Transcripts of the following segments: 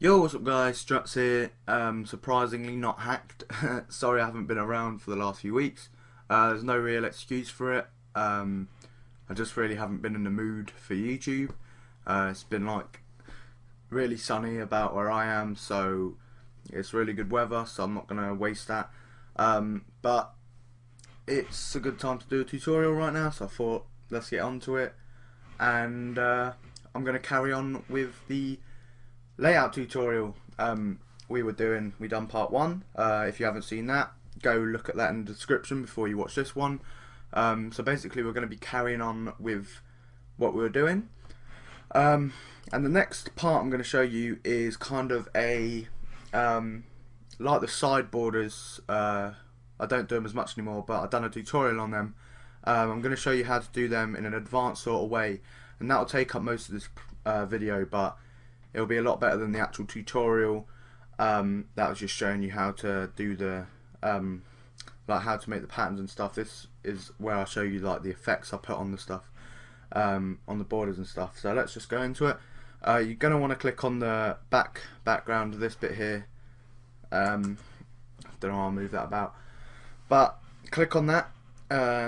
Yo, what's up guys, Struts here, surprisingly not hacked. Sorry I haven't been around for the last few weeks. There's no real excuse for it. I just really haven't been in the mood for YouTube. It's been like really sunny about where I am, so it's really good weather, so I'm not going to waste that. But it's a good time to do a tutorial right now, so I thought let's get onto it. And I'm going to carry on with the layout tutorial we done part one. If you haven't seen that, go look at that in the description before you watch this one. So basically we're going to be carrying on with what we were doing, and the next part I'm going to show you is kind of a like the side borders. I don't do them as much anymore, but I've done a tutorial on them. I'm going to show you how to do them in an advanced sort of way, and that will take up most of this video, but it'll be a lot better than the actual tutorial that was just showing you how to do the like how to make the patterns and stuff. This is where I'll show you like the effects I put on the stuff, on the borders and stuff. So let's just go into it. You're going to want to click on the background of this bit here. Don't know how I'll move that about, but click on that,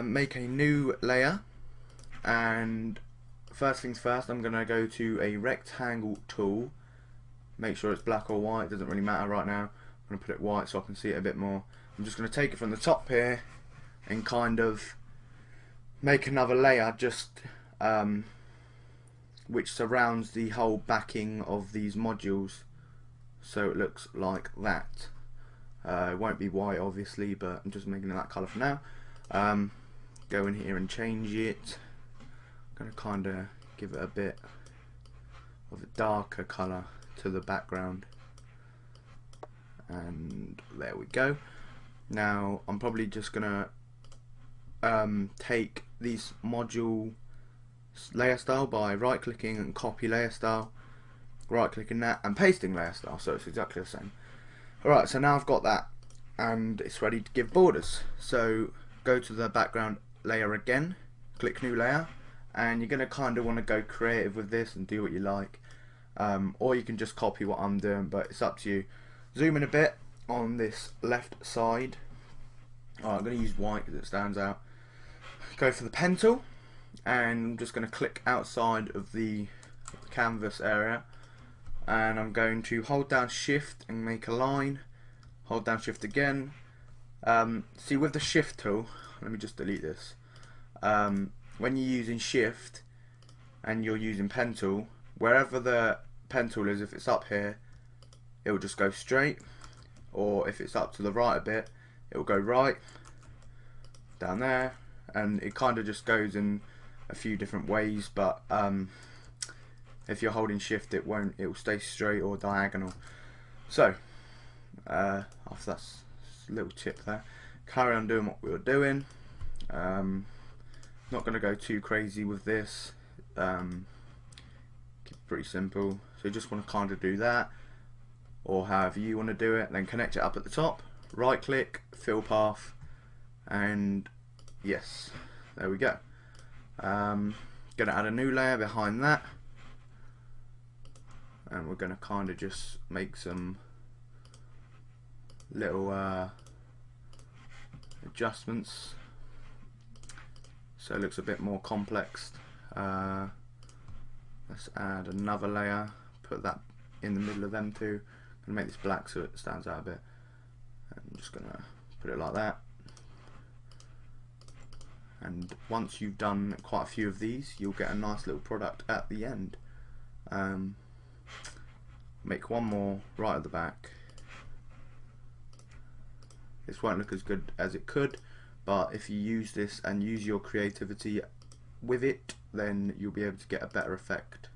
make a new layer, and first things first, I'm going to go to a rectangle tool. Make sure it's black or white, doesn't really matter right now. I'm going to put it white so I can see it a bit more. I'm just going to take it from the top here and kind of make another layer just which surrounds the whole backing of these modules, so it looks like that. It won't be white obviously, but I'm just making it that colour for now. Go in here and change it. Going to kind of give it a bit of a darker colour to the background, and there we go. Now I'm probably just going to take these module layer style by right clicking and copy layer style, right clicking that and pasting layer style, so it's exactly the same. Alright, so now I've got that and it's ready to give borders. So go to the background layer again, click new layer, and you're going to kind of want to go creative with this and do what you like, or you can just copy what I'm doing, but it's up to you. Zoom in a bit on this left side. I'm going to use white because it stands out. Go for the pen tool, and I'm just going to click outside of the canvas area, and I'm going to hold down shift and make a line, hold down shift again. See, with the shift tool, let me just delete this. When you're using shift and you're using pen tool, wherever the pen tool is, if it's up here, it will just go straight, or if it's up to the right a bit, it will go right, down there, and it kind of just goes in a few different ways, but if you're holding shift it will stay straight or diagonal. So after that's a little tip there, carry on doing what we were doing. Not going to go too crazy with this, keep it pretty simple. So you just want to kind of do that, or however you want to do it, then connect it up at the top, right click, fill path, and yes, there we go. Going to add a new layer behind that, and we're going to kind of just make some little adjustments so it looks a bit more complex. Let's add another layer, put that in the middle of them two. I'm going to make this black so it stands out a bit. I'm just going to put it like that. And once you've done quite a few of these, you'll get a nice little product at the end. Make one more right at the back. This won't look as good as it could, but if you use this and use your creativity with it, then you'll be able to get a better effect.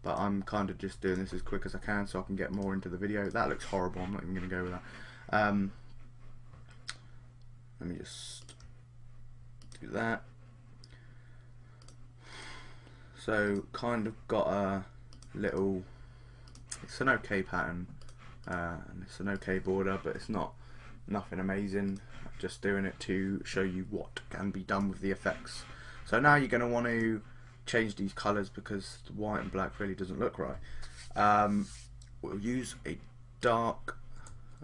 But I'm kind of just doing this as quick as I can so I can get more into the video. That looks horrible, I'm not even going to go with that. Let me just do that. So kind of got a little, it's an okay pattern, and it's an okay border, but it's not nothing amazing. I'm just doing it to show you what can be done with the effects. So now you're going to want to change these colours because the white and black really doesn't look right. we'll use a dark,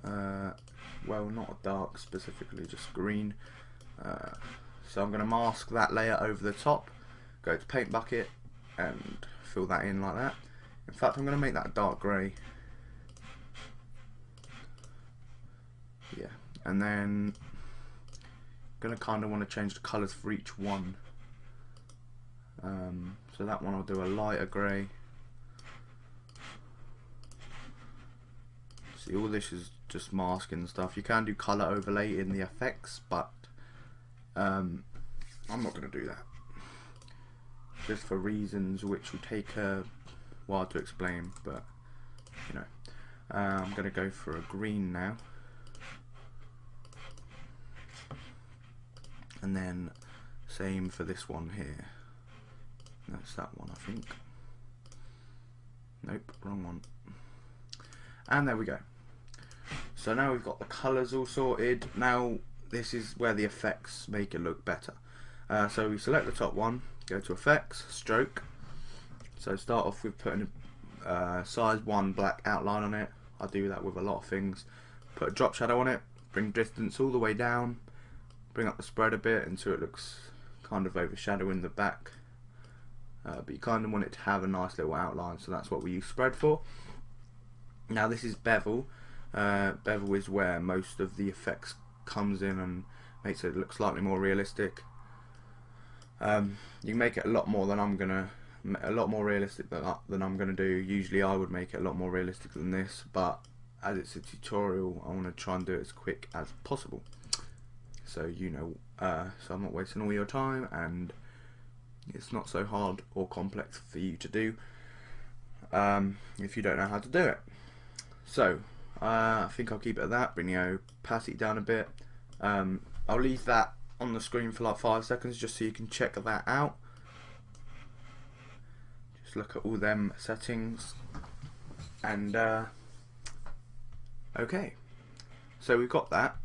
well, not a dark specifically, just green. So I'm going to mask that layer over the top, go to paint bucket and fill that in like that. In fact, I'm going to make that dark grey. Yeah, and then I'm going to kind of want to change the colours for each one. So that one I'll do a lighter grey. See, all this is just masking stuff. You can do colour overlay in the effects, but I'm not going to do that, just for reasons which will take a while to explain. But you know, I'm going to go for a green now, and then same for this one here. That's that one, I think. Nope, wrong one. And there we go. So now we've got the colours all sorted. Now this is where the effects make it look better. So we select the top one, go to effects, stroke. So start off with putting a size 1 black outline on it. I do that with a lot of things. Put a drop shadow on it, bring distance all the way down, bring up the spread a bit until it looks kind of overshadowing the back. But you kind of want it to have a nice little outline, so that's what we use spread for. Now this is bevel. Bevel is where most of the effects comes in and makes it look slightly more realistic. You can make it a lot more than realistic than I'm gonna do. Usually I would make it a lot more realistic than this, but as it's a tutorial, I want to try and do it as quick as possible. So you know, so I'm not wasting all your time, and it's not so hard or complex for you to do if you don't know how to do it. So I think I'll keep it at that. Bring the opacity down a bit. I'll leave that on the screen for like 5 seconds just so you can check that out. Just look at all them settings, and okay, so we've got that.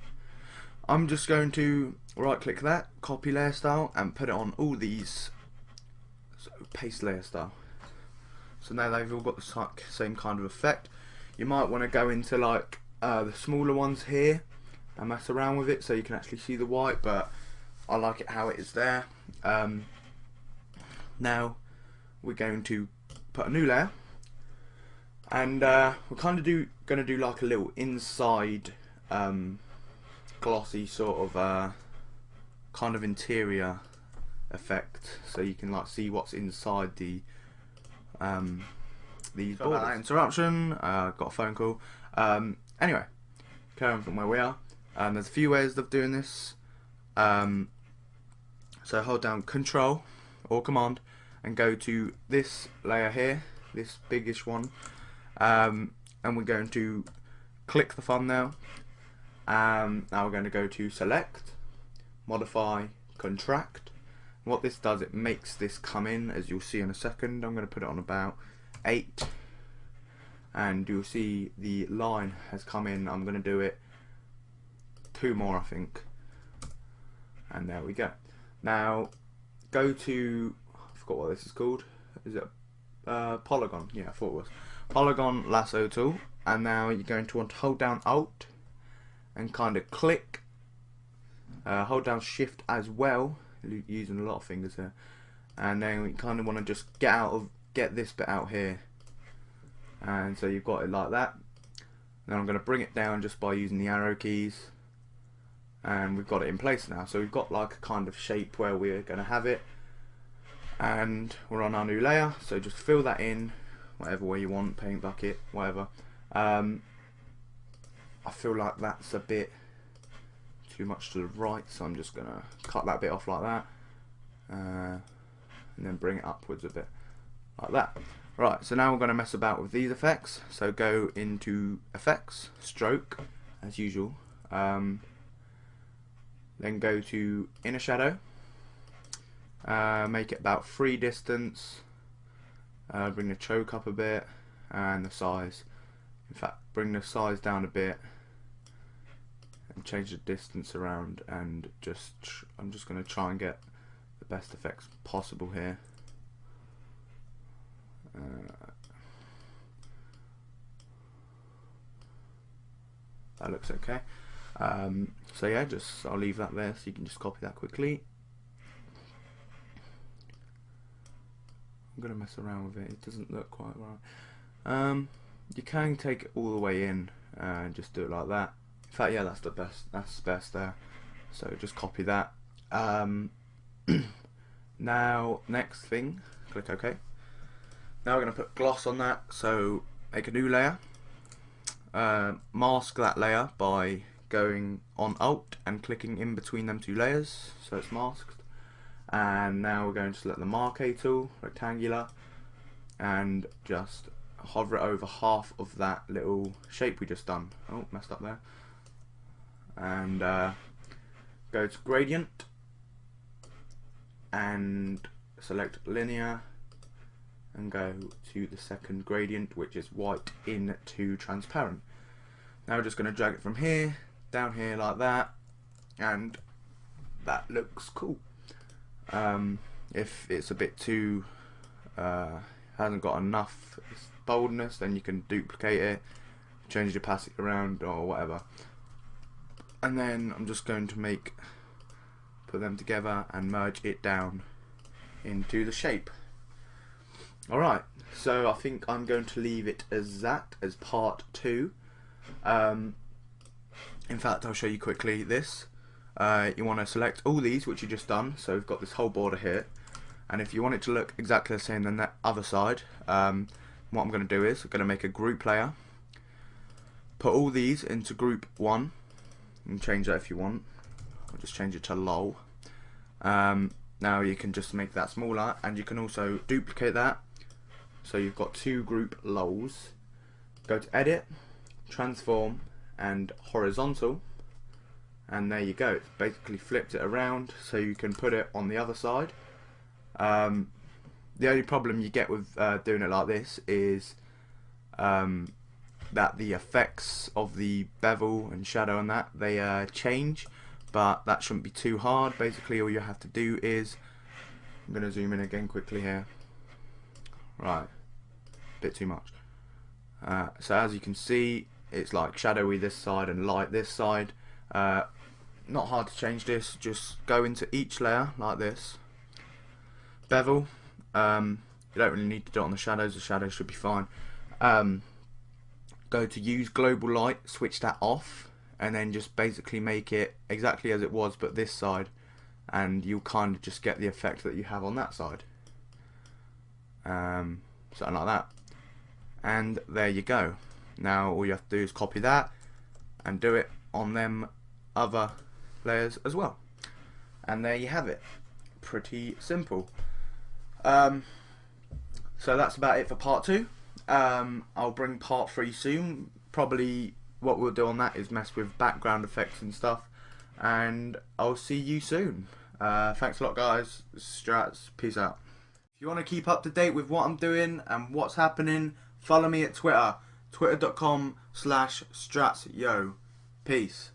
I'm just going to right click that, copy layer style, and put it on all these. So paste layer style. So now they've all got the same kind of effect. You might want to go into like the smaller ones here and mess around with it so you can actually see the white, but I like it how it is there. Now we're going to put a new layer, and we're kind of going to do like a little inside glossy sort of kind of interior effect, so you can like see what's inside the these borders. That interruption, got a phone call. Anyway, carrying from where we are, there's a few ways of doing this. So hold down Control or Command and go to this layer here, this biggish one, and we're going to click the thumbnail. Now we're going to go to Select, Modify, Contract. What this does, it makes this come in, as you'll see in a second. I'm going to put it on about 8, and you'll see the line has come in. I'm going to do it 2 more, I think, and there we go. Now go to, I forgot what this is called. Is it Polygon? Yeah, I thought it was Polygon Lasso tool. And now you're going to want to hold down Alt and kind of click. Hold down Shift as well, using a lot of fingers here. And then we kind of want to just get this bit out here. And so you've got it like that. Then I'm going to bring it down just by using the arrow keys. And we've got it in place now. So we've got like a kind of shape where we're going to have it. And we're on our new layer. So just fill that in, whatever way you want, paint bucket, whatever. I feel like that's a bit too much to the right, so I'm just going to cut that bit off like that. And then bring it upwards a bit, like that. Right, so now we're going to mess about with these effects. So go into Effects, Stroke, as usual. Then go to Inner Shadow. Make it about 3 distance. Bring the choke up a bit, and the size. In fact, bring the size down a bit, and change the distance around. And I'm just going to try and get the best effects possible here. that looks okay. So yeah, I'll leave that there so you can just copy that quickly. I'm gonna mess around with it. It doesn't look quite right. You can take it all the way in and just do it like that. In fact, yeah, that's the best. That's best there. So just copy that. Now, next thing, click OK. Now we're gonna put gloss on that. So make a new layer. Mask that layer by going on Alt and clicking in between them two layers, so it's masked. And now we're going to select the Marquee tool, rectangular, and just hover it over half of that little shape we just done. Oh, messed up there. And go to gradient and select linear and go to the second gradient, which is white into transparent. Now we're just going to drag it from here down here like that, and that looks cool. If it's a bit too hasn't got enough boldness, then you can duplicate it, change the opacity around or whatever. And then I'm just going to put them together and merge it down into the shape. Alright, so I think I'm going to leave it as that, as part 2. In fact, I'll show you quickly this. You want to select all these, which you just done, so we've got this whole border here. And if you want it to look exactly the same on that other side, what I'm going to do is I'm going to make a group layer, put all these into group 1, and change that if you want. I'll just change it to lol. Now you can just make that smaller, and you can also duplicate that. So you've got 2 group lols. Go to edit, transform, and horizontal, and there you go. It's basically flipped it around so you can put it on the other side. The only problem you get with doing it like this is that the effects of the bevel and shadow and that they change, but that shouldn't be too hard. Basically all you have to do is, I'm going to zoom in again quickly here. Right, bit too much. So as you can see, it's like shadowy this side and light this side. Not hard to change this. Just go into each layer like this. Bevel. You don't really need to do it on the shadows. The shadows should be fine. Go to use global light. Switch that off, and then just basically make it exactly as it was, but this side, and you'll kind of just get the effect that you have on that side. Something like that. And there you go. Now all you have to do is copy that and do it on them other layers as well, and there you have it. Pretty simple. So that's about it for part 2. I'll bring part 3 soon. Probably what we'll do on that is mess with background effects and stuff, and I'll see you soon. Thanks a lot guys. Strats, peace out. If you want to keep up to date with what I'm doing and what's happening, follow me at Twitter, twitter.com/stratsyo. Peace.